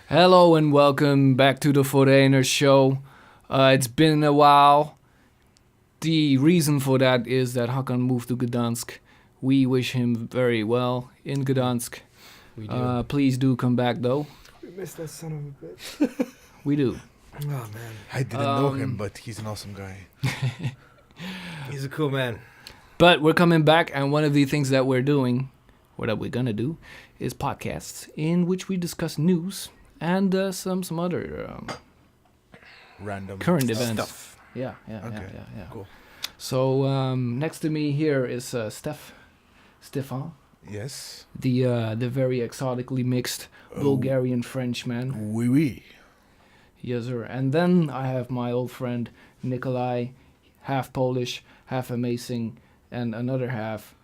Hello and welcome back to the Forejners show. It's been a while. The reason for that is that Hakan moved to Gdansk. We wish him very well in Gdansk. We do. Please do come back though. We missed that son of a bitch. We do. Oh man, I didn't know him, but he's an awesome guy. He's a cool man. But we're coming back, and one of the things that we're doing, or that we're gonna do, is podcasts in which we discuss news and some other Random current events. Stuff. Yeah. Cool. So next to me here is Stephane, Yes. the very exotically mixed Bulgarian Frenchman. Oui, oui. Yes, sir. And then I have my old friend Nicolai, half Polish, half amazing, and another half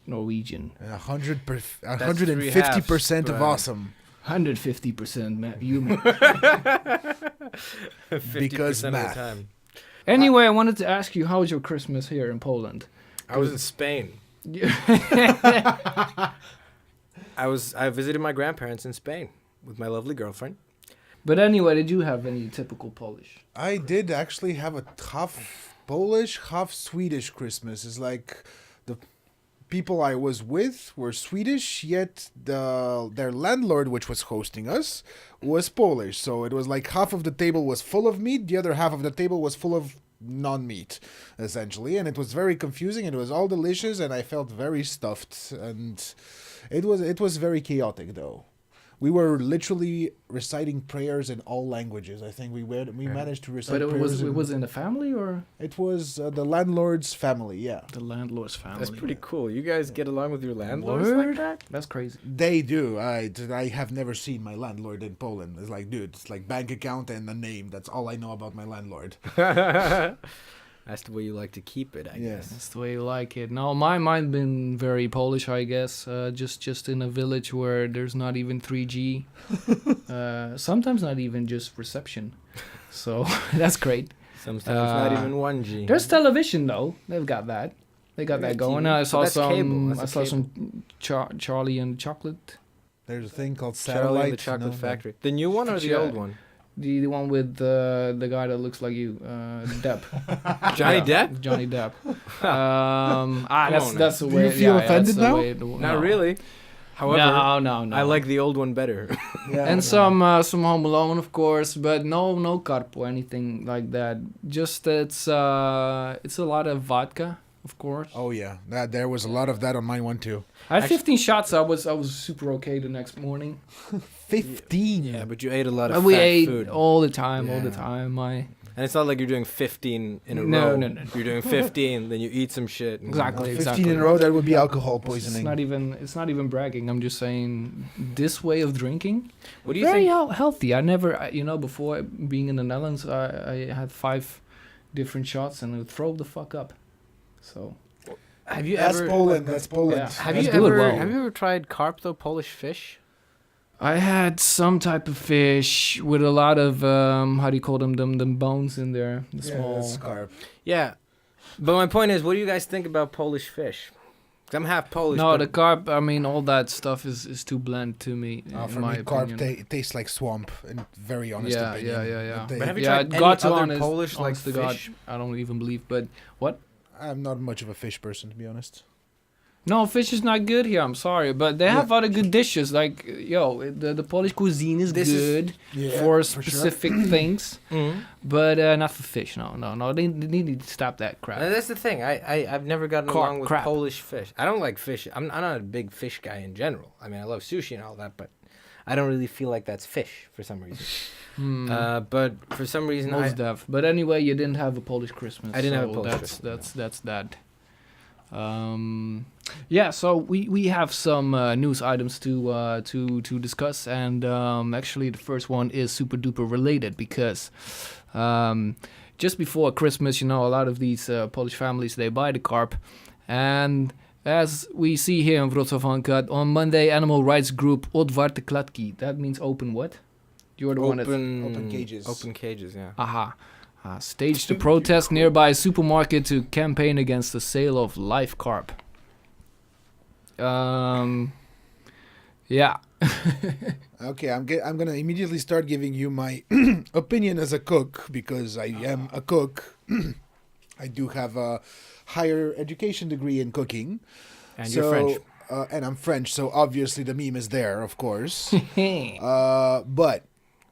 Norwegian. 150% of awesome. 150% human. 50% Because of the math. time. Anyway, I wanted to ask you, how was your Christmas here in Poland? I was in Spain. I visited my grandparents in Spain with my lovely girlfriend. But anyway, did you have any typical Polish? I did actually have a half Polish, half Swedish Christmas. It's like the people I was with were Swedish, yet their landlord, which was hosting us, was Polish. So it was like half of the table was full of meat, the other half of the table was full of non-meat, essentially. And it was very confusing. It was all delicious, and I felt very stuffed. And it was very chaotic, though. We were literally reciting prayers in all languages. I think we managed to recite But prayers. it was in the family or It was the landlord's family, yeah. the landlord's family? That's pretty cool. You guys get along with your landlords Word? like that? That's crazy. They do. I have never seen my landlord in Poland. It's like, dude, it's like bank account and a name. That's all I know about my landlord. That's the way you like to keep it, I Yes. guess. That's the way you like it. No, mine been very Polish, I guess. Just in a village where there's not even 3G. Sometimes not even just reception. So that's great. Sometimes not even 1G. There's television though. They've got that. They got They that got going. TV. I saw But that's some. cable. That's I a saw cable. some Charlie and Chocolate. There's a thing called Charlie Satellite. and the Chocolate no, Factory. The new one or the Yeah. old one? The one with the guy that looks like you, Depp. Johnny Yeah, Depp? Johnny Depp. on That's now. the Do way. you feel yeah, offended that's the now? way Not really. However, No. I like the old one better. Yeah, And some Home Alone, of course, but no carp or anything like that. Just it's a lot of vodka, of course. Oh yeah, there was a lot of that on my one too. I had 15 shots. I was super okay the next morning. 15. Yeah, but you ate a lot of And we fat ate food. all the time. Yeah. And it's not like you're doing 15 in a No, row. no. You're doing 15, then you eat some shit. and- Exactly. 15 in a row. That would be alcohol It's poisoning. not even bragging. I'm just saying this way of drinking. What do you very think? healthy. I never, before being in the Netherlands, I had 5 different shots and it would throw the fuck up. So Have you That's ever Poland. That's Poland. Yeah. have Let's you do it ever well. have you ever tried carp though, Polish fish? I had some type of fish with a lot of how do you call them bones in there, the small. that's carp. Yeah. But my point is, what do you guys think about Polish fish? 'Cause I'm half Polish. No, but the carp. I mean, all that stuff is too bland to me. In For my me, carp opinion. tastes like swamp. In very honest Yeah, opinion. yeah. They- But have you Yeah, tried any God to other honest- Polish like honest to God, fish? I don't even believe. But what? I'm not much of a fish person, to be honest. No, fish is not good here. I'm sorry, but they have other good dishes. Like the Polish cuisine is This is- good Yeah, for sure. specific things, Mhm. but not for fish. No. They need to stop that crap. And that's the thing. I've never gotten Carp along with crap. Polish fish. I don't like fish. I'm not a big fish guy in general. I mean, I love sushi and all that, but I don't really feel like that's fish for some reason. But for some reason, Most def. But anyway, you didn't have a Polish Christmas. I didn't have a so Polish that's, Christmas, That's that. Yeah, so we have some news items to discuss, and actually the first one is super duper related because just before Christmas, a lot of these Polish families, they buy the carp, and as we see here in Wrocław Uncut, on Monday, animal rights group Otwarte Klatki, that means open what? You're the one that's... Open cages. Open cages, yeah. Aha. Staged a protest nearby a supermarket to campaign against the sale of live carp. Yeah. Okay, I'm gonna immediately start giving you my opinion as a cook because I am a cook. I do have a higher education degree in cooking. And you're French. And I'm French, so obviously the meme is there, of course. But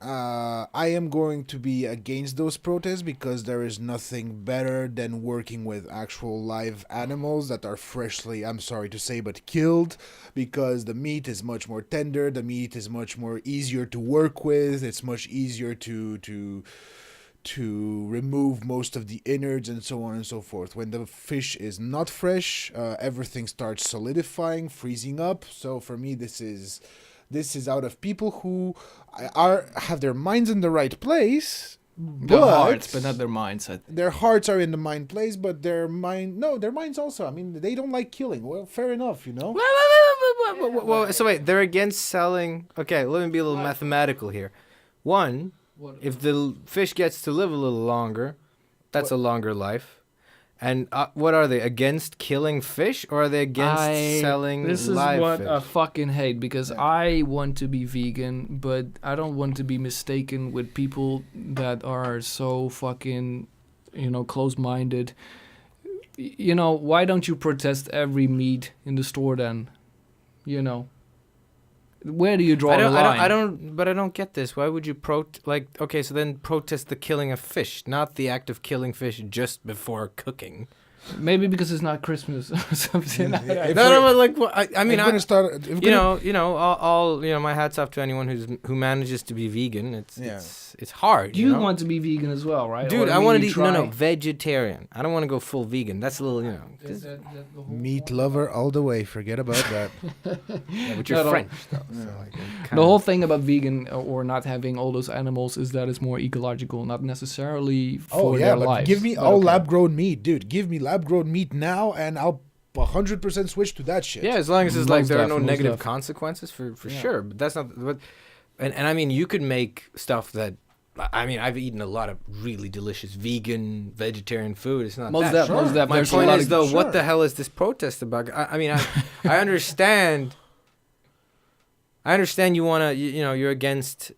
I am going to be against those protests because there is nothing better than working with actual live animals that are freshly, I'm sorry to say, but killed, because the meat is much more tender, the meat is much more easier to work with, it's much easier to remove most of the innards and so on and so forth. When the fish is not fresh, everything starts solidifying, freezing up. So for me, this is out of people who have their minds in the right place. Their hearts, but not their minds. Their hearts are in the mind place, but their minds also. I mean, they don't like killing. Well, fair enough, you know. Well, so wait, they're against selling. Okay, let me be a little mathematical here. One, if the fish gets to live a little longer, that's a longer life. And what are they, against killing fish, or are they against selling live fish? This is what I fucking hate, because I want to be vegan, but I don't want to be mistaken with people that are so fucking, close-minded. Why don't you protest every meat in the store then? Where do you draw the line? I don't get this. Why would you so then protest the killing of fish, not the act of killing fish just before cooking? Maybe because it's not Christmas or something. My hats off to anyone who manages to be vegan. It's hard. You want to be vegan as well, right? Dude, I want to eat vegetarian. I don't want to go full vegan. That's a little, meat lover all the way. Forget about that. Yeah, but you're French, though. So the whole thing about vegan or not having all those animals is that it's more ecological, not necessarily for their lives. Give me all lab-grown meat, dude. Give me lab-grown meat now, and I'll 100% switch to that shit. Yeah, as long as there are no negative consequences for sure. But that's not. And I mean, you could make stuff that. I mean, I've eaten a lot of really delicious vegan, vegetarian food. It's not most that. My point is, though, what the hell is this protest about? I understand. I understand you want to, you're against,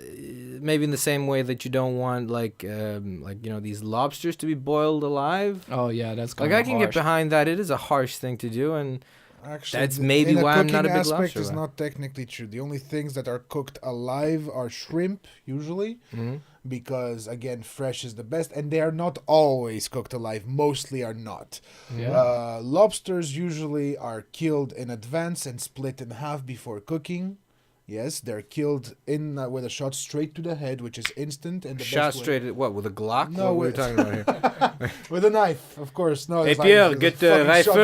maybe in the same way that you don't want, these lobsters to be boiled alive. Oh, yeah, that's kind of I can get behind that. It is a harsh thing to do, and actually, that's maybe why I'm not a big lobster. Is not technically true. The only things that are cooked alive are shrimp, usually, because, again, fresh is the best, and they are not always cooked alive. Mostly are not. Yeah. Lobsters usually are killed in advance and split in half before cooking. Yes, they're killed with a shot straight to the head, which is instant. And the shot straight at what? With a Glock? No, what are we talking about here? With a knife, of course. No. Hey Pierre, get the rifle.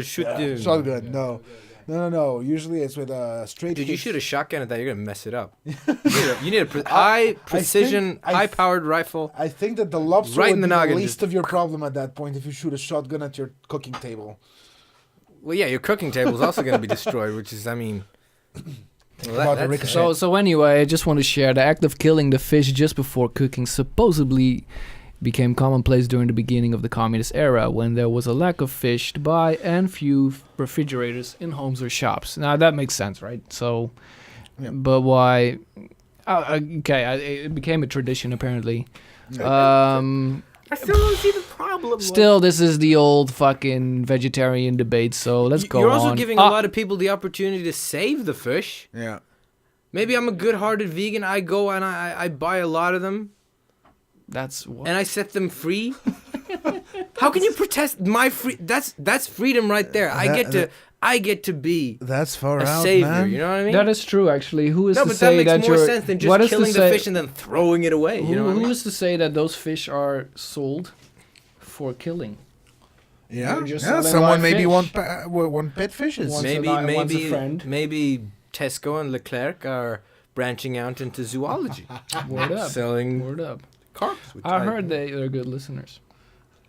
Shoot the shotgun. No. Usually it's with a straight. Dude, you shoot a shotgun at that, you're gonna mess it up. You need a high-powered rifle. I think that the lobster would be the least of your problem at that point if you shoot a shotgun at your cooking table. Well, yeah, your cooking table is also gonna be destroyed, which is, So anyway, I just want to share the act of killing the fish just before cooking supposedly became commonplace during the beginning of the communist era, when there was a lack of fish to buy and few refrigerators in homes or shops. Now that makes sense, right? So, but why? It became a tradition apparently. I still don't see the problem. Still, this is the old fucking vegetarian debate, so let's go on. You're also giving a lot of people the opportunity to save the fish. Yeah. Maybe I'm a good-hearted vegan. I go and I buy a lot of them. That's what? And I set them free. How can you protest my free? That's freedom right there. I get to be that's far a out, savior. Man. You know what I mean? That is true, actually. Who is to say that that makes more sense than just killing the fish and then throwing it away. You know what I mean? Who is to say that those fish are sold for killing? Yeah. Someone maybe want pet fishes. Maybe Tesco and Leclerc are branching out into zoology. Word up. Selling carp. I heard they're good listeners.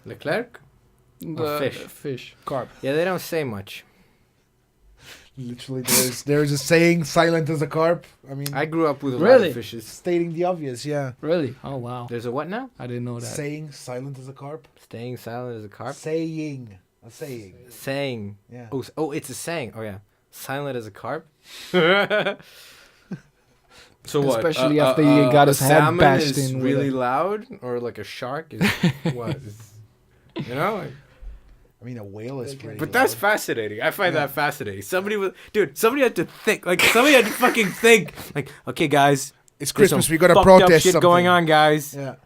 Leclerc? Or fish. Carp. Yeah, they don't say much. Literally, there's a saying, silent as a carp. I mean, I grew up with a lot of fishes. Stating the obvious, yeah. Really? Oh, wow. There's a what now? I didn't know that. Saying, silent as a carp. Staying silent as a carp? Saying. A saying. Saying. Yeah. Oh, it's a saying. Oh, yeah. silent as a carp. So what? Especially after he got his head salmon bashed is in with really it. loud, or like a shark is what? You know. I mean, a whale is pretty. But that's fascinating. I find that fascinating. Somebody had to think. Like somebody had to fucking think. Like, okay, guys, It's there's Christmas. some We gotta fucked up protest shit something. going on, guys. Yeah.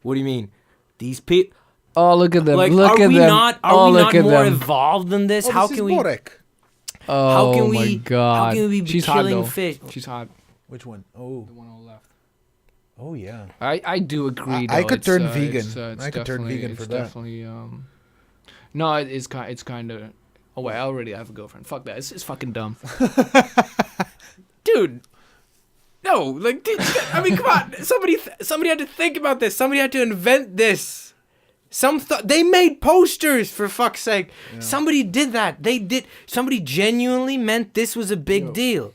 What do you mean? These people. Oh, look at them! Like, look are at we them! not? oh, Are we look not at more them! evolved than this? Oh, How this can is we? Borek. Oh How can my we? god! How can we be She's hot killing though. fish? She's hot. Which one? Oh, The one on the left. oh yeah. I do agree. I though. could It's, turn it's, vegan. it's I could turn definitely- vegan for it's that. Definitely. No, it's kind of. Oh wait, I already have a girlfriend. Fuck that. It's fucking dumb. Dude. No, like, I mean, come on. Somebody had to think about this. Somebody had to invent this. They made posters, for fuck's sake. Yeah. Somebody did that. Somebody genuinely meant this was a big deal.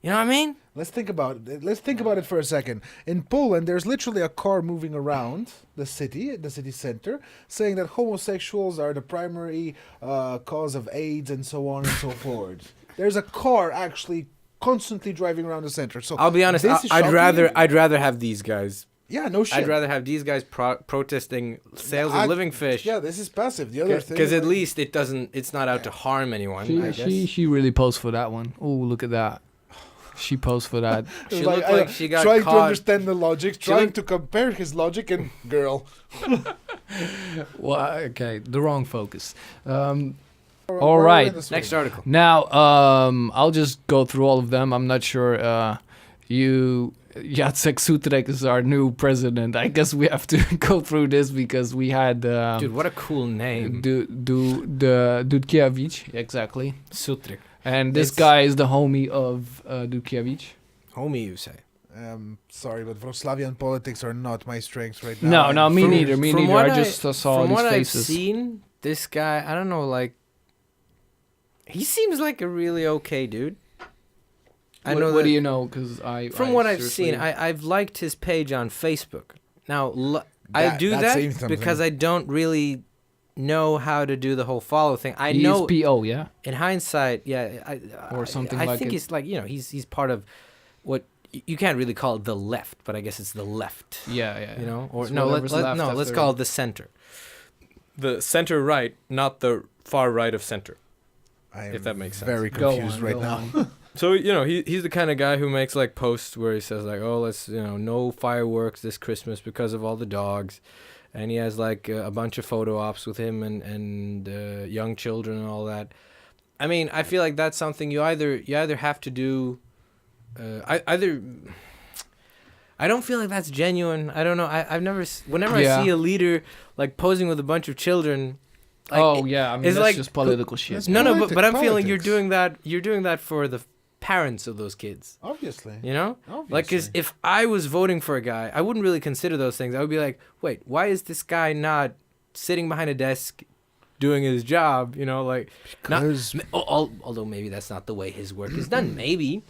You know what I mean? Let's think about it. Let's think about it for a second. In Poland, there's literally a car moving around the city center, saying that homosexuals are the primary cause of AIDS and so on and so forth. There's a car actually constantly driving around the center. So I'll be honest. this is I'd shocking. rather have these guys. Yeah, no shit. I'd rather have these guys protesting sales of living fish. Yeah, this is passive. The other thing, Because is at like- least it's not out to harm anyone. I guess. She really posed for that one. Oh, look at that. She posed for that. It She was looked like she got trying caught. to understand the logic, trying looked- to compare his logic, and girl. Well, okay, the wrong focus. All We're right. in the swing. Next article. Now, I'll just go through all of them. I'm not sure. Jacek Sutryk is our new president. I guess we have to go through this because we had Dude, what a cool name. Dudkiewicz, exactly. Sutryk. And this It's- guy is the homie of Dudkiewicz. Homie, you say. Sorry, but Wroclawian politics are not my strengths right now. No, me neither. Me from neither. what I just saw from these what faces. I've seen, this guy, I don't know, like, he seems like a really okay dude. I know What that do you know? Because from what I've seen, I've liked his page on Facebook. Now, I That- do that that seems something. because I don't really know how to do the whole follow thing. I he's know PO, yeah. in hindsight, yeah, Or something I like think it. it's like, he's part of what you can't really call it the left, but I guess it's the left. Yeah. You know, or It's no, whatever's left let's after- call it the center. The center right, not the far right of center. I am if that makes sense. very Go confused on, right go now. on. So he's the kind of guy who makes like posts where he says like, oh, let's no fireworks this Christmas because of all the dogs, and he has like a bunch of photo ops with him and young children and all that. I mean, I feel like that's something you either have to do. I don't feel like that's genuine. I don't know. I've never. Whenever Yeah. I see a leader like posing with a bunch of children. Like, Oh yeah, I mean it's that's like- just political shit. It's No, Politi- but I'm feeling you're politics. doing that. You're doing that for the parents of those kids. Obviously. You know, Obviously. like, cause if I was voting for a guy, I wouldn't really consider those things. I would be like, wait, why is this guy not sitting behind a desk doing his job? You know, like, not, Because although maybe that's not the way his work is done. Maybe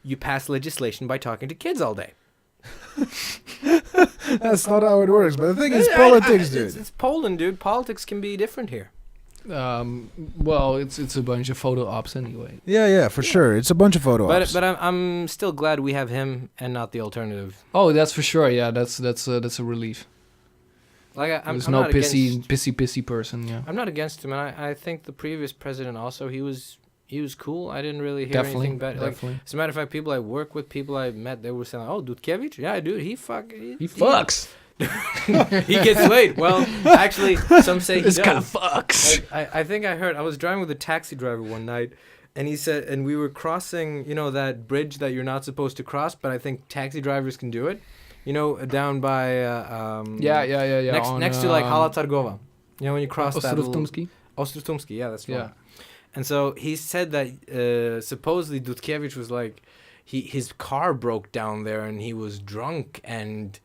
you pass legislation by talking to kids all day. that's not how it works. But the thing is, Yeah, politics, it's, dude. it's Poland, dude. Politics can be different here. Well, it's a bunch of photo ops anyway. Yeah, for sure. It's a bunch of photo ops. But I'm still glad we have him and not the alternative. Oh, that's for sure. Yeah, that's a relief. Like I'm There's I'm no not pissy person. Yeah, I'm not against him, and I think the previous president also he was cool. I didn't really hear definitely, anything bad. Like, definitely. as a matter of fact, people I work with, people I met, they were saying, "Oh, Dudkiewicz, yeah, dude, he fucks. he gets laid." Well, actually, some say he This guy does. fucks. I think I heard. I was driving with a taxi driver one night, and he said, and we were crossing, that bridge that you're not supposed to cross, but I think taxi drivers can do it. Down by Yeah. next to like Hala Targova. When you cross that little Ostrowtumski. Ostrowtumski, yeah, that's right. Yeah. And so he said that supposedly Dudkiewicz was like, his car broke down there and he was drunk and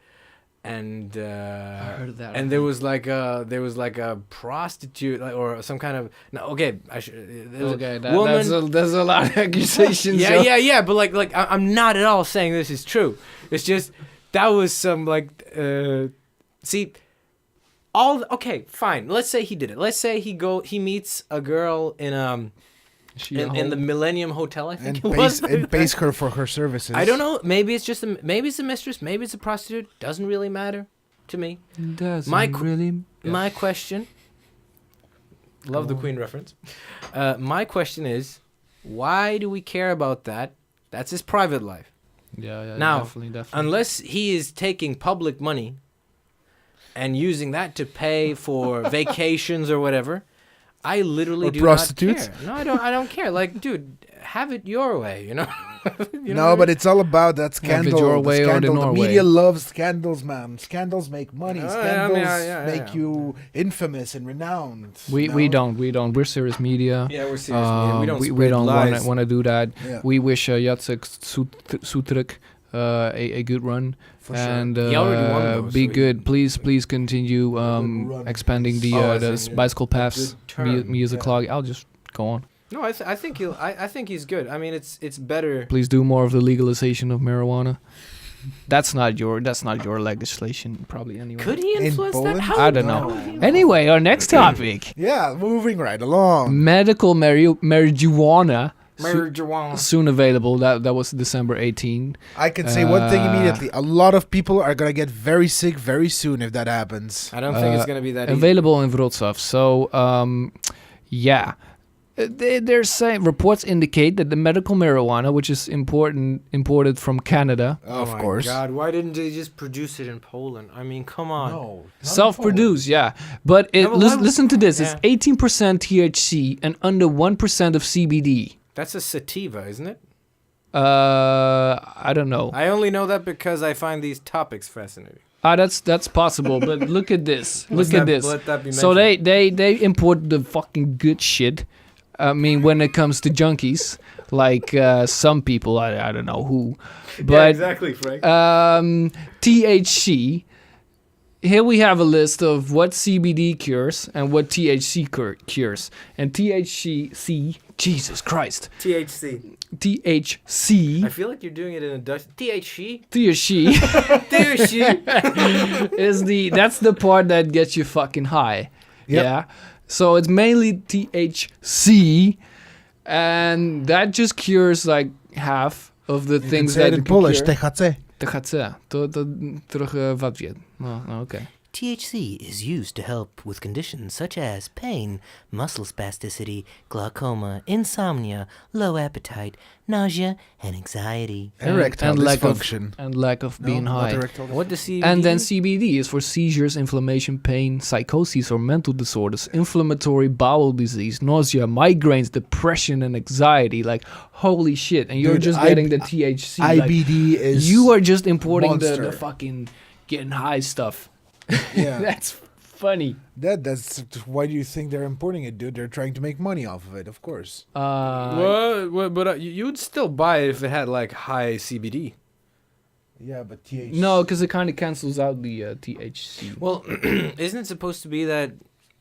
I heard of that. and there was like a prostitute or some kind of there was Okay, a woman. there's a lot of accusations. Yeah, but like I'm not at all saying this is true. It's just that was some okay, fine. Let's say he did it. Let's say he meets a girl in She a in the hoe? Millennium Hotel, I think And it was. pays her for her services. I don't know. Maybe it's just maybe it's a mistress. Maybe it's a prostitute. Doesn't really matter to me. Doesn't My qu- really. My question. Love the Queen reference. My question is, why do we care about that? That's his private life. Yeah, Now, definitely. Unless he is taking public money and using that to pay for vacations or whatever, I literally Or do prostitutes? not care. No, I don't care. Like, dude, have it your way, you know? You know No, what I but mean? it's all about that scandal. your the way or the scandal. The Norway. media loves scandals, man. Scandals make money. Oh, yeah, I Scandals mean, yeah, make you infamous and renowned. We don't. We're serious media. Yeah, we're serious. Man. We don't we spread don't lies. want to do that. Yeah. We wish Jacek Sutryk a good run. For sure. And He already won, though, be so good. Please continue run. expanding the as in bicycle a paths good turn, music yeah. clog. I'll just go on. No, I think he'll. I think he's good. I mean, it's better. Please do more of the legalization of marijuana. That's not your legislation, probably, anyway. Could he In influence that? Poland? How I don't how know. would he Anyway, our next topic: Yeah, moving right along. medical marijuana. Marijuana. Soon available. That was December 18. I can say one thing immediately. A lot of people are going to get very sick very soon if that happens. I don't think it's gonna be that easy. Available in Wroclaw. So, yeah. They're saying reports indicate that the medical marijuana, which is imported from Canada, Oh Of my course. God, why didn't they just produce it in Poland? I mean, come on. No. self-produced, yeah. But it, No, but why- listen to this: Yeah. it's 18% THC and under 1% of CBD. That's a sativa, isn't it? I don't know. I only know that because I find these topics fascinating. That's possible. But look at this. Look Let at that- this. let that be So mentioned. they import the fucking good shit. I mean, when it comes to junkies, like some people, I don't know who, but exactly, Frank. THC. Here we have a list of what CBD cures and what THC cures. And THC, Jesus Christ, THC. THC, I feel like you're doing it in a Dutch. THC. THC THC. that's the part that gets you fucking high. Yep. Yeah. So it's mainly THC, and that just cures like half of the things that in you can Polish, cure. THC. THC. To trochę wadźwie. No, okay. THC is used to help with conditions such as pain, muscle spasticity, glaucoma, insomnia, low appetite, nausea, and anxiety. Erectile and lack dysfunction. and lack of being No, not high. erectile What does he? And then CBD is for seizures, inflammation, pain, psychosis or mental disorders, inflammatory bowel disease, nausea, migraines, depression, and anxiety. Like, holy shit. And you're Dude, just getting the THC. like, IBD is... you are just importing the monster. fucking getting high stuff. Yeah. That's funny. That's why do you think they're importing it, dude? They're trying to make money off of it, of course. What? But you'd still buy it if it had like high CBD. Yeah, but THC... No, because it kind of cancels out the THC. Well, isn't it supposed to be that?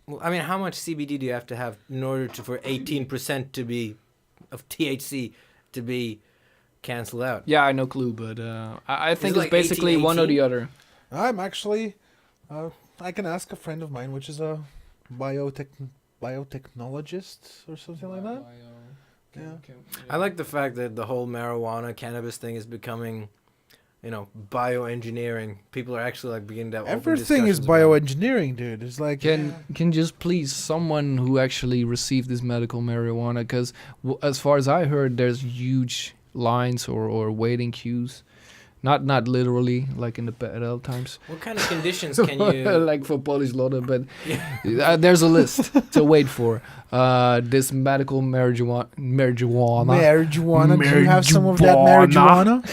Well, I mean, how much CBD do you have to have in order for 18% to be of THC to be canceled out? Yeah, I no clue, but I think it it's like basically 18, one or the 18? other. I'm actually... I can ask a friend of mine, which is a biotechnologist or something like that. Yeah. I like the fact that the whole marijuana cannabis thing is becoming, bioengineering. People are actually like beginning to have open Everything is discussions about it. bioengineering, dude. It's like... Can just please someone who actually received this medical marijuana, because as far as I heard, there's huge lines or waiting queues. Not literally like in the parallel times, What kind of conditions can you? like for Polish Lotto, but there's a list to wait for. This medical marijuana. Marijuana. Do you have some of that marijuana?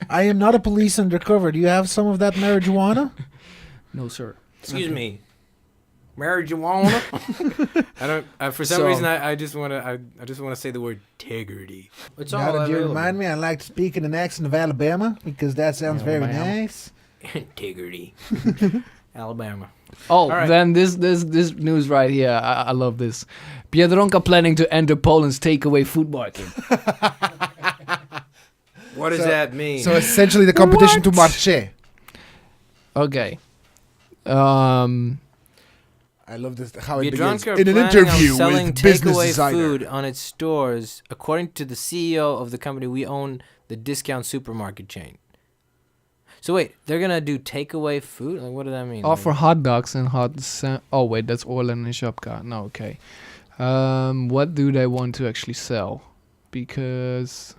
I am not a police undercover. Do you have some of that marijuana? No, sir. Excuse me. Marijuana. I don't. For some So- reason, I just want to. I just want to say the word integrity. It's all Now that you available. remind me, I like to speak in an accent of Alabama because that sounds very Alabama. nice. Integrity. Alabama. Oh, right. then this news right here. I love this. Biedronka planning to enter Poland's takeaway food market. What does that mean? So essentially the competition to Marché. Okay. I love this how it begins. Biedronka are In an planning interview on selling with business takeaway designer. food on its stores. According to the CEO of the company, we own the discount supermarket chain. So wait, they're gonna do takeaway food? Like, what does that mean? Offer hot dogs and oh wait, that's Orlen and Shopka. No, okay. What do they want to actually sell? Because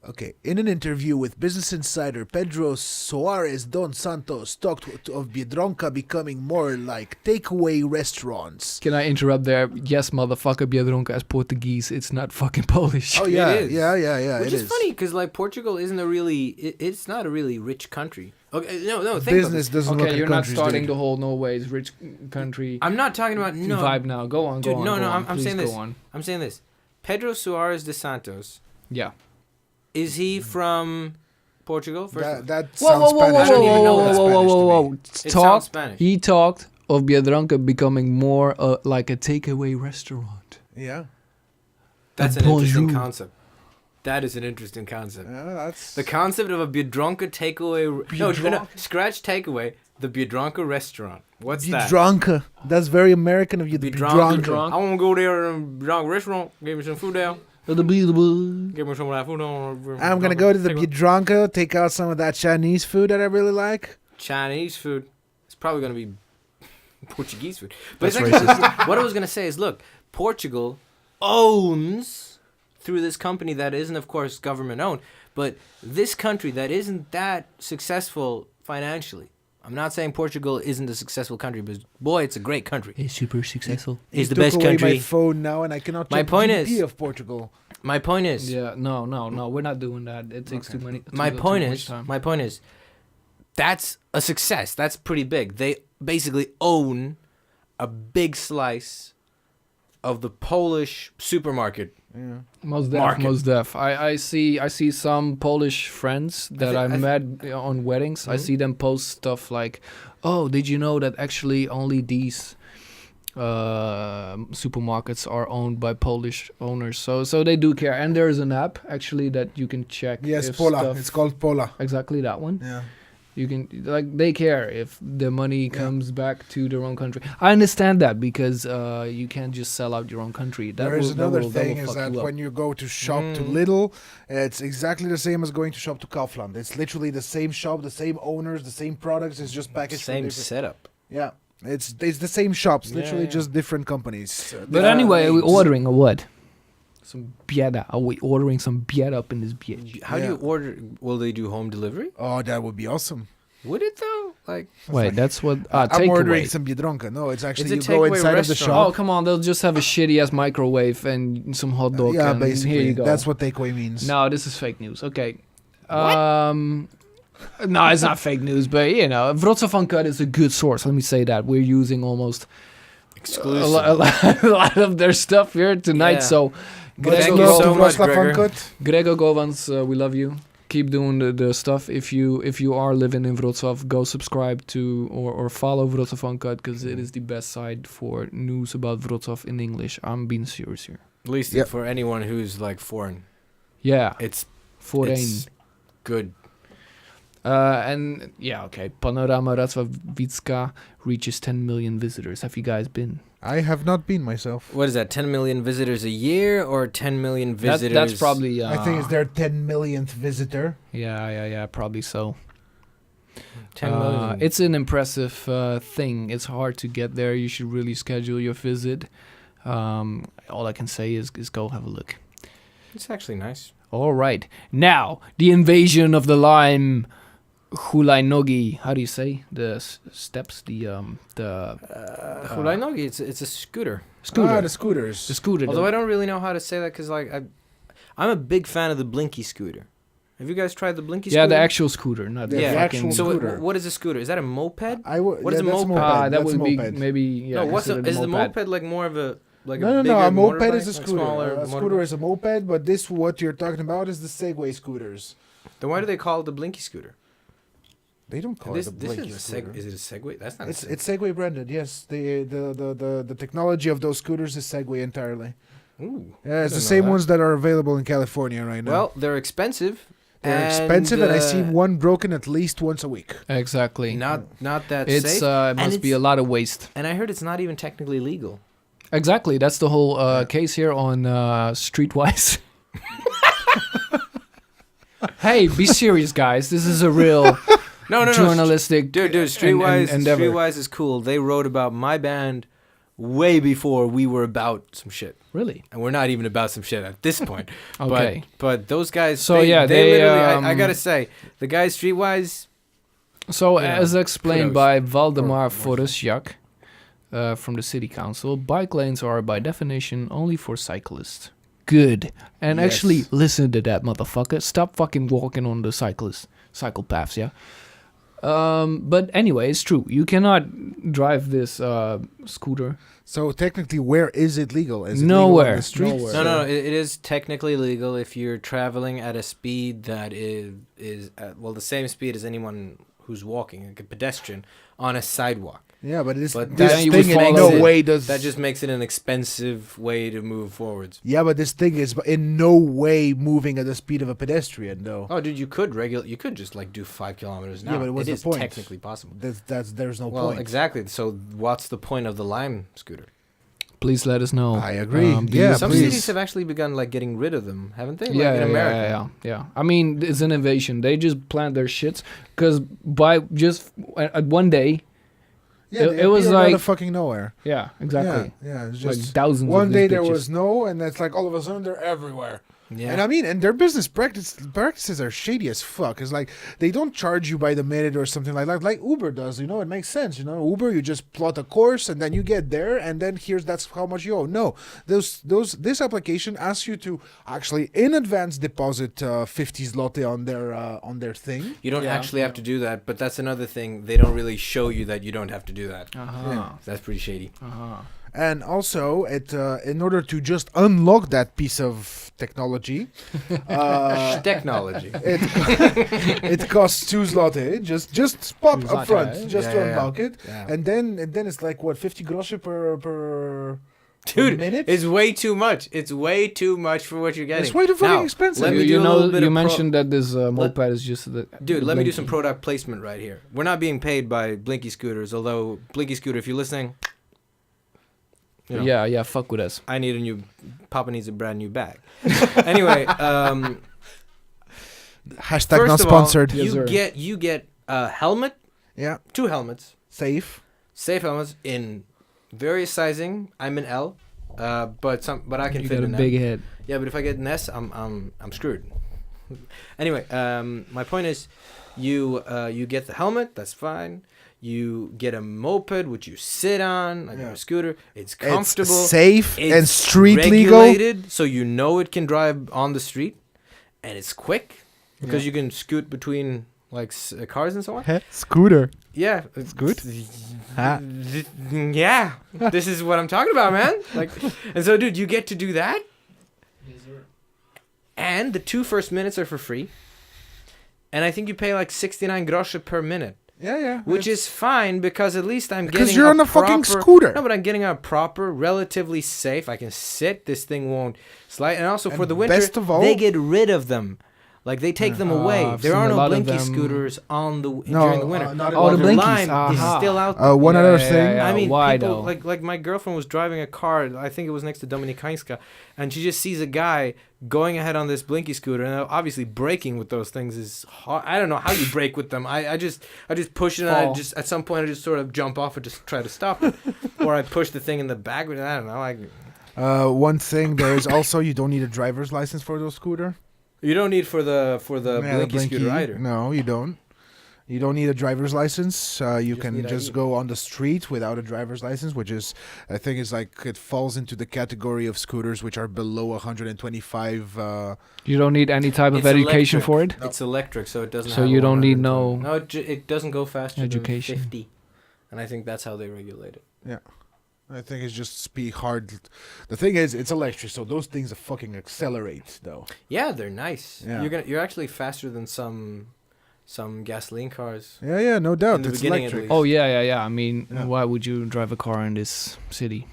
Okay, in an interview with Business Insider, Pedro Soares Don Santos talked of Biedronka becoming more like takeaway restaurants. can I interrupt there? Yes, motherfucker, Biedronka is Portuguese. It's not fucking Polish. Oh yeah, It is. yeah. Which it is funny because like Portugal isn't a really, it's not a really rich country. Okay, no, think about Business this. doesn't look Okay, at you're not countries, starting dude. the whole Norway's rich country I'm not talking about vibe now. Go on, Dude, go on. no, go no, on. I'm Please saying go this. on. I'm saying this. Pedro Soares de Santos. Yeah. Is he from Portugal? First of all? That Whoa, sounds whoa, whoa, Spanish. I don't even know whoa, that whoa, whoa, Spanish to whoa, me. whoa. It sounds Talked. Spanish. He talked of Biedronka becoming more like a takeaway restaurant. Yeah, That's an interesting Bonjour. concept. That is an interesting concept. that's The concept of a Biedronka takeaway. No, Biedronka? scratch takeaway. The Biedronka restaurant. What's that? Biedronka. That's very American of you. Biedronka. Biedronka. I want to go there and Biedronka restaurant. Give me some food there. Give me some of that food. I'm gonna go to the Biedronka, take out some of that Chinese food that I really like. Chinese food. It's probably gonna be Portuguese food. But That's it's actually, what I was gonna say is, look, Portugal owns through this company that isn't, of course, government owned, but this country that isn't that successful financially. I'm not saying Portugal isn't a successful country, but boy, it's a great country. It's super successful. It's the Took best away country. my phone now, and I cannot My check point the GDP is- of Portugal. My point is, Yeah, no, we're not doing that. It takes Okay. too many. my too point much is, time. my point is, that's a success. That's pretty big. They basically own a big slice of the Polish supermarket. Yeah. Most def, market. most def. I see some Polish friends that I, met on weddings. I Mhm. see them post stuff like, "Oh, did you know that actually only these supermarkets are owned by Polish owners?" So they do care, and there's an app actually that you can check. Yes, if Pola. stuff- It's called Pola. exactly that one. Yeah. You can they care if the money comes back to their own country. I understand that because you can't just sell out your own country. That There is will- another that thing will is fuck that you up. when you go to shop to Mm. Lidl, it's exactly the same as going to shop to Kaufland. It's literally the same shop, the same owners, the same products. It's just packaged. from Same different- setup. Yeah, it's the same shops, Yeah, literally yeah. just different companies. But Yeah. anyway, are we Names. ordering or what? Some bieda. Are we ordering some bieda up in this bitch? How do Yeah. you order? Will they do home delivery? Oh, that would be awesome. Would it though? Like, Wait, that's what. I'm ordering takeaway. some Biedronka. No, it's actually It's a you go takeaway inside of the restaurant. Oh shop. come on! They'll just have a shitty ass microwave and some hot dog. Yeah, and basically. here you go. That's what takeaway means. No, this is fake news. Okay. No, it's not fake news, but you know, Wrocław Uncut is a good source. Let me say that we're using almost exclusive. a lot of their stuff here tonight. Yeah. So, Much Thank Gregor, you so love much, to Wrocław Gregor. Uncut. Gregor Govans, we love you. Keep doing the stuff. If you are living in Wrocław, go subscribe to or follow Wrocław Uncut because it is the best site for news about Wrocław in English. I'm being serious here. At least Yep. for anyone who's like foreign, Yeah, it's Forejner. good. And yeah, okay. Panorama Racławicka reaches 10 million visitors. Have you guys been? I have not been myself. What is that? 10 million visitors a year or 10 million visitors? That's probably. I think it's their 10 millionth visitor. Yeah. Probably so. 10 million. It's an impressive thing. It's hard to get there. You should really schedule your visit. All I can say is go have a look. It's actually nice. All right. Now, the invasion of the lime hulajnogi. How do you say the steps? The Hulajnogi, it's a scooter. scooter. Ah, the scooters. The scooter. Although I don't really know how to say that because like I'm a big fan of the Blinky scooter. Have you guys tried the Blinky scooter? yeah, the actual scooter, not the Yeah, the fucking. actual So scooter. what is a scooter? Is that a moped? What is a that's moped? that That's would a be moped. maybe. Yeah, no, considered is the moped. moped like more of a like No, a bigger a moped motorbike, is a like scooter. smaller A scooter motorbike? is a moped, but this what you're talking about is the Segway scooters. Then why do they call it the Blinky scooter? They don't call This it a this Blinky is a scooter. Is it a Segway? That's not. It's Segway branded. Yes, the technology of those scooters is Segway entirely. Ooh. Yeah, it's didn't the know same that. ones that are available in California right now. Well, they're expensive. They're expensive, and I see uh, one broken at least once a week. Exactly. not that It's safe. it And must be it's- a lot of waste. And I heard it's not even technically legal. Exactly. That's the whole case here on Streetwise. Hey, be serious, guys. This is a real No. journalistic Dude, Streetwise, endeavor. Streetwise is cool. They wrote about my band way before we were about some shit, Really? and we're not even about some shit at this point. Okay. But those guys. So, they, yeah, they they, literally. I gotta say, the guys Streetwise. So, You know, as explained kudos. by Valdemar Or- Forejner from the city council, bike lanes are by definition only for cyclists. Good. And Yes. actually, listen to that, motherfucker. Stop fucking walking on the cycle paths, yeah? But anyway, it's true. You cannot drive this scooter. So technically, where is it legal? Is it Nowhere. legal on the streets? Nowhere. No. It is technically legal if you're traveling at a speed that is the same speed as anyone who's walking, like a pedestrian, on a sidewalk. Yeah, but this But then this you thing would in follow no it. way does. That just makes it an expensive way to move forwards. Yeah, but this thing is in no way moving at the speed of a pedestrian, though. Oh, dude, you could just like do 5 kilometers an Yeah, hour. but what's it the is point? technically possible. There's no Well, point. exactly. So what's the point of the Lime scooter? Please let us know. I agree. Do Yeah, you- Some please. cities have actually begun like getting rid of them, haven't they? Like Yeah, in yeah, America. yeah. I mean, it's innovation. They just plant their shits because by just at one day, Yeah, it was appeared out like- of fucking nowhere. yeah, exactly. Yeah, it's Like just thousands. one of day these there bitches. was no, and that's like all of a sudden they're everywhere. Yeah. And I mean, and their business practices are shady as fuck. It's like they don't charge you by the minute or something like that, like Uber does. You know, it makes sense. You know, Uber, you just plot a course and then you get there, and then that's how much you owe. No, this application asks you to actually in advance deposit 50 zloty on their thing. You don't Yeah, actually have to do that, but that's another thing. They don't really show you that you don't have to do that. Uh-huh. That's pretty shady. Uh-huh. And also, in order to just unlock that piece of technology, Technology. it costs 2 zloty. Just pop 2 up front, zloty, just yeah, to yeah, unlock it, Yeah. and then it's like what 50 groszy per Dude, minute. it's way too much. It's way too much for what you're getting. It's way too fucking Now, expensive. Let me you do a know, little bit you of mentioned that this moped is just the Dude, the let me do Blinky. some product placement right here. We're not being paid by Blinky Scooters, although Blinky Scooter, if you're listening, you know, Yeah, fuck with us. I need a new. Papa needs a brand new bag. Anyway, Hashtag first not of all, sponsored. Yes, sir. you get a helmet, Yeah, 2 helmets, safe. safe helmets in various sizing. I'm an L, but I can You fit got a in big M. head. Yeah, but if I get an S, I'm screwed. Anyway, my point is, you get the helmet. That's fine. You get a moped which you sit on, like Yeah. a scooter. It's comfortable. It's safe It's and street legal. regulated, so you know it can drive on the street, and it's quick because you can scoot between like cars and so on. Scooter. Yeah, it's good. Ah. Yeah, this is what I'm talking about, man. Like, and so, dude, you get to do that, and the 2 first minutes are for free, and I think you pay like 69 groszy per minute. Yeah. Which is fine because at least I'm because getting you're on a fucking proper- scooter. No, but I'm getting a proper, relatively safe. I can sit. This thing won't slide. And also for And the winter, best of all- they get rid of them. Like they take them away. I've There seen are a no lot of Blinky them. scooters on the No, during the winter. not at all. Oh, the Their Blinkies. Lime Aha. is still out there. One Yeah, other yeah, thing. yeah. I mean, why people, though? like my girlfriend was driving a car. I think it was next to Dominikańska, and she just sees a guy going ahead on this Blinky scooter, and obviously braking with those things is hard. I don't know how you brake with them. I just push it, and I Fall. just at some point I just sort of jump off and just try to stop it, or I push the thing in the back. I don't know. Like One thing there is also you don't need a driver's license for those scooter. you don't need for the Yeah, Blinky scooter either. No, you don't. You don't need a driver's license. You just can need just ID. go on the street without a driver's license, which is, I think, is like it falls into the category of scooters which are below 125. You don't need any type of It's education electric. for it. It's electric, so it doesn't. So have you a don't need 120. no No, it doesn't go faster education. than 50, and I think that's how they regulate it. I think it's just be hard. The thing is, it's electric, so those things are fucking accelerate, though. Yeah, they're nice. Yeah. You're actually faster than some gasoline cars. Yeah, no doubt. In the It's beginning, at electric. least. Oh yeah. I mean, Yeah. why would you drive a car in this city,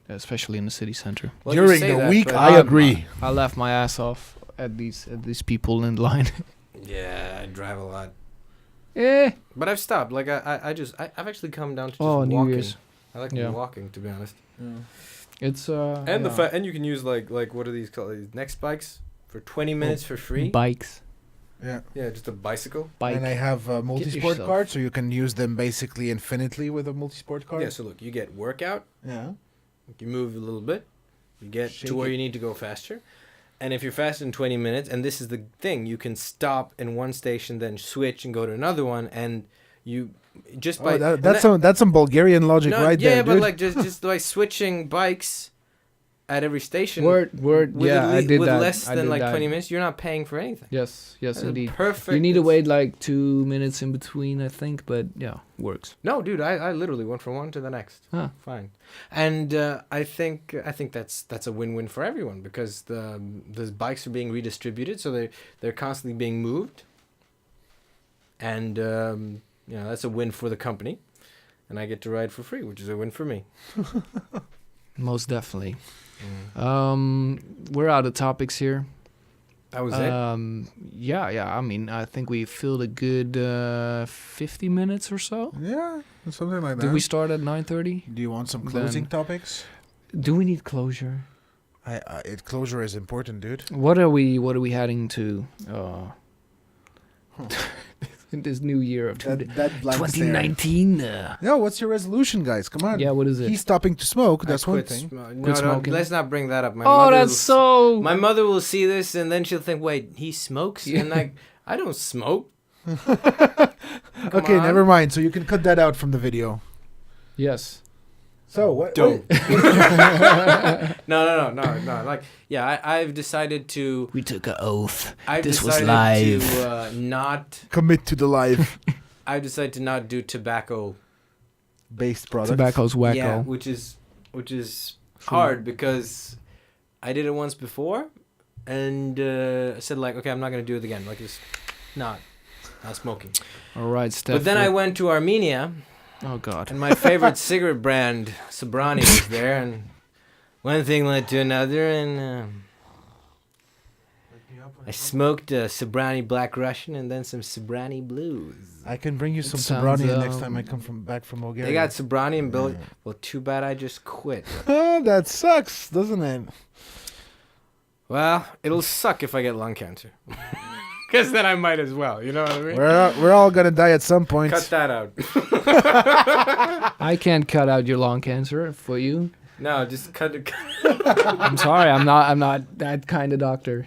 especially in the city center? Well, you During say the that, week, but- I agree. I laughed my ass off at these people in line. Yeah, I drive a lot. But I've stopped. Like I've actually come down to just New walking. Year's. I like walking, to be honest. It's And and you can use like what are these called? These next bikes for 20 minutes for free. Bikes. Yeah. Yeah, just a bicycle. Bike. And I have a multi-sport yourself. card, so you can use them basically infinitely with a multi-sport card. Yeah, so look, you get workout. Yeah. You move a little bit. You get Shake to where it. you need to go faster. And if you're faster in 20 minutes, and this is the thing, you can stop in one station, then switch and go to another one, and you just by That's some Bulgarian logic right there, yeah, but dude. like just by switching bikes at every station. Word. With Yeah, I did with that. less I than did like that. 20 minutes, you're not paying for anything. Yes, That's indeed. perfect. You need to It's- wait like 2 minutes in between, I think, but yeah, works. No, dude, I literally went from one to the next. Huh. Fine, and I think that's a win-win for everyone because the bikes are being redistributed, so they're constantly being moved, and that's a win for the company, and I get to ride for free, which is a win for me. Most definitely. We're out of topics here. That was it. Yeah. I mean, I think we filled a good 50 minutes or so. Yeah, something like that. Did we start at 9:30? Do you want some closing topics? Do we need closure? Closure is important, dude. What are we heading to? In this new year of That blank stare. 2019. No, what's your resolution, guys? Come on. Yeah, what is it? He's stopping to smoke. I That's one quit thing. Quit smoking. Let's not bring that up. My Oh, mother that's so. My mother will see this and then she'll think, "Wait, he smokes?" Yeah. And like, I don't smoke. Okay, on. never mind. So you can cut that out from the video. Yes. So what? Don't. No. Like, yeah, I've decided to. We took an oath. I've This was decided live. to not. Commit to the live I've decided to not do tobacco. based product. Tobacco's wacko. Yeah, which is hard because I did it once before, and I said like, okay, I'm not gonna do it again. Like, it's not smoking. All right, Steph. But then I went to Armenia. Oh God. And my favorite cigarette brand, Sobrani, was there, and one thing led to another, and I smoked a Sobrani Black Russian and then some Sobrani Blues. I can bring you some sounds, Sobrani next time I come back from Bulgaria. They got Sobrani in Belgium. Well, too bad I just quit. Oh, that sucks, doesn't it? Well, it'll suck if I get lung cancer. Because then I might as well, you know what I mean? We're all gonna die at some point. Cut that out. I can't cut out your lung cancer for you. No, just cut it. I'm sorry. I'm not that kind of doctor.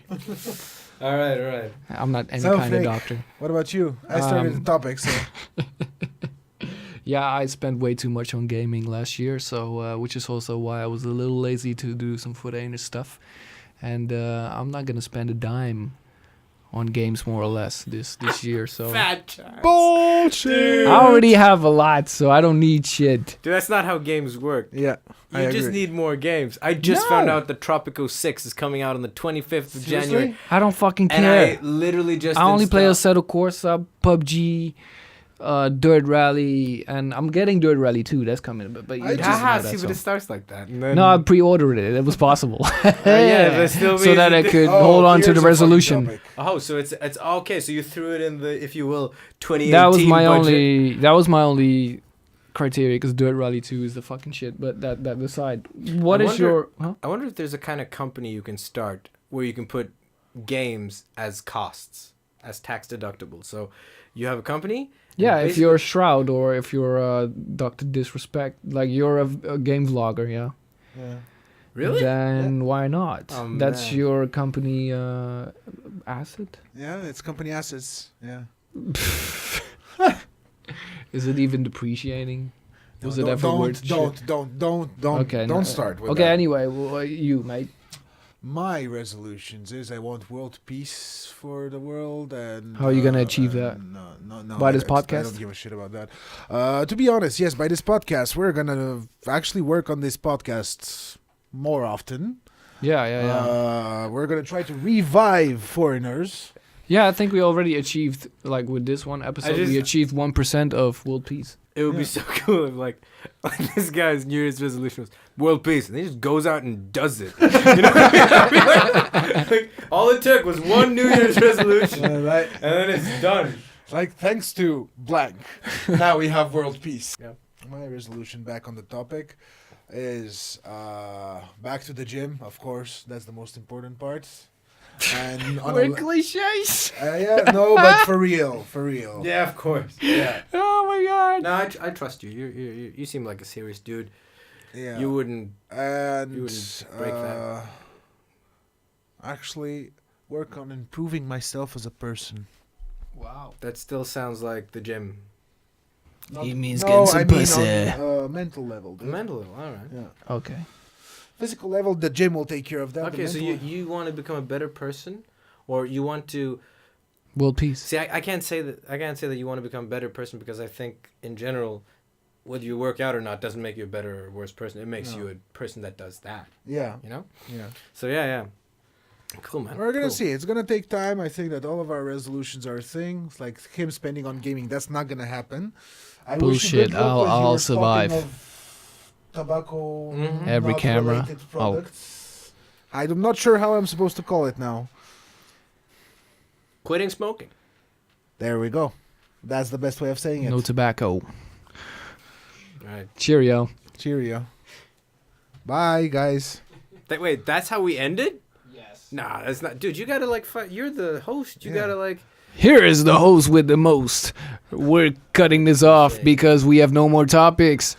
All right. I'm not any So kind of fake. doctor. What about you? I started the topic, so Yeah, I spent way too much on gaming last year, so which is also why I was a little lazy to do some Forejner stuff. And I'm not gonna spend a dime on games more or less this year. So Fat chance. bullshit. I already have a lot, so I don't need shit. Dude, that's not how games work. Yeah, You I just agree. need more games. I just found out that Tropico 6 is coming out on the 25th of Seriously? January. I don't fucking And care. I literally just I only play installed- Assetto Corsa, PUBG, Dirt Rally, and I'm getting Dirt Rally too. That's coming, but you I just just- know Haha, that, see, so. but it starts like that. And then, No, I pre-ordered it. It was possible. yeah, but still so that I means- could Oh, hold on to here's the a funny resolution. topic. Oh, so it's okay. So you threw it in the, if you will, 2018 That was my budget. my only criteria because Dirt Rally 2 is the fucking shit. But that aside, what I is wonder- your? Huh? I wonder if there's a kind of company you can start where you can put games as costs, as tax deductible. So you have a company. Yeah, and if you're Shroud or if you're Dr. Disrespect, like you're a game vlogger, yeah. Yeah. Really? Then why not? Oh, That's man. your company asset. Yeah, it's company assets. Yeah. Is it even depreciating? Was it ever don't, worth shit? don't Okay, don't no. start with Okay, that. anyway, you mate. My resolutions is I want world peace for the world, and How are you gonna achieve that? No. By this I podcast? don't give a shit about that. To be honest, yes, by this podcast, we're gonna actually work on this podcast more often. Yeah. We're gonna try to revive Foreigners. Yeah, I think we already achieved, like with this one episode, just- we achieved 1% of world peace. It would be so cool if like this guy's New Year's resolution was world peace, and he just goes out and does it. You know what I mean? Like, all it took was one New Year's resolution, Right. and then it's done. Like, thanks to blank, now we have world peace. Yeah. My resolution, back on the topic, is back to the gym, of course. That's the most important part. And on We're cliches. yeah, no, but for real. Yeah, of course. Yeah. Oh my god. No, I trust you. You seem like a serious dude. Yeah. You wouldn't. And You wouldn't break that. Actually, work on improving myself as a person. Wow. That still sounds like the gym. He means getting some pussy. On mental level. Dude. Mental level, all right. Yeah. Okay. Physical level, the gym will take care of that. Okay, so you want to become a better person, or you want to World peace. see? I can't say that. I can't say that you want to become a better person because I think in general, whether you work out or not doesn't make you a better or worse person. It makes you a person that does that. Yeah. You know. Yeah. So yeah. Cool, man. We're gonna Cool. see. It's gonna take time. I think that all of our resolutions are things like him spending on gaming. That's not gonna happen. I wish you Bullshit. good luck 'cause you I'll were survive. talking of Tobacco. Mhm. Every not camera. related products. I'm not sure how I'm supposed to call it now. Quitting smoking. There we go. That's the best way of saying it. No tobacco. All right. Cheerio. Cheerio. Bye, guys. Wait, that's how we ended? Yes. Nah, that's not. Dude, you gotta like fight. You're the host. You Yeah. gotta like. Here is the host with the most. We're cutting this off Okay. because we have no more topics.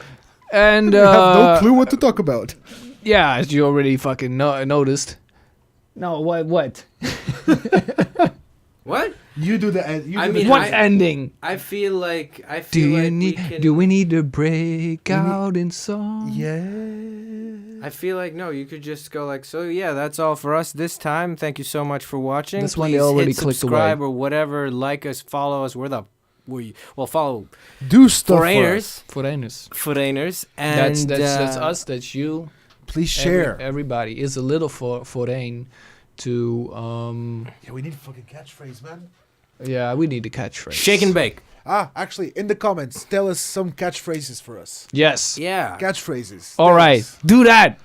And We have no clue what to talk about. yeah, as you already fucking noticed. No, what? What? You do the end. I mean, What I- ending? I feel like Do you we need? can, Do we need to break out in song? Yeah. I feel like no, you could just go like, so yeah, that's all for us this time. Thank you so much for watching. This Please one they already hit clicked subscribe away. or whatever. Like us, follow us. Well, follow Do stuff for us. Forejners. Forejners. Forejners. And That's us. That's you. Please share. Everybody. It's a little foreign to Yeah, we need a fucking catchphrase, man. Yeah, we need a catchphrase. Shake and bake. Actually, in the comments, tell us some catchphrases for us. Yes. Yeah. Catchphrases. All Tell right. us. Do that.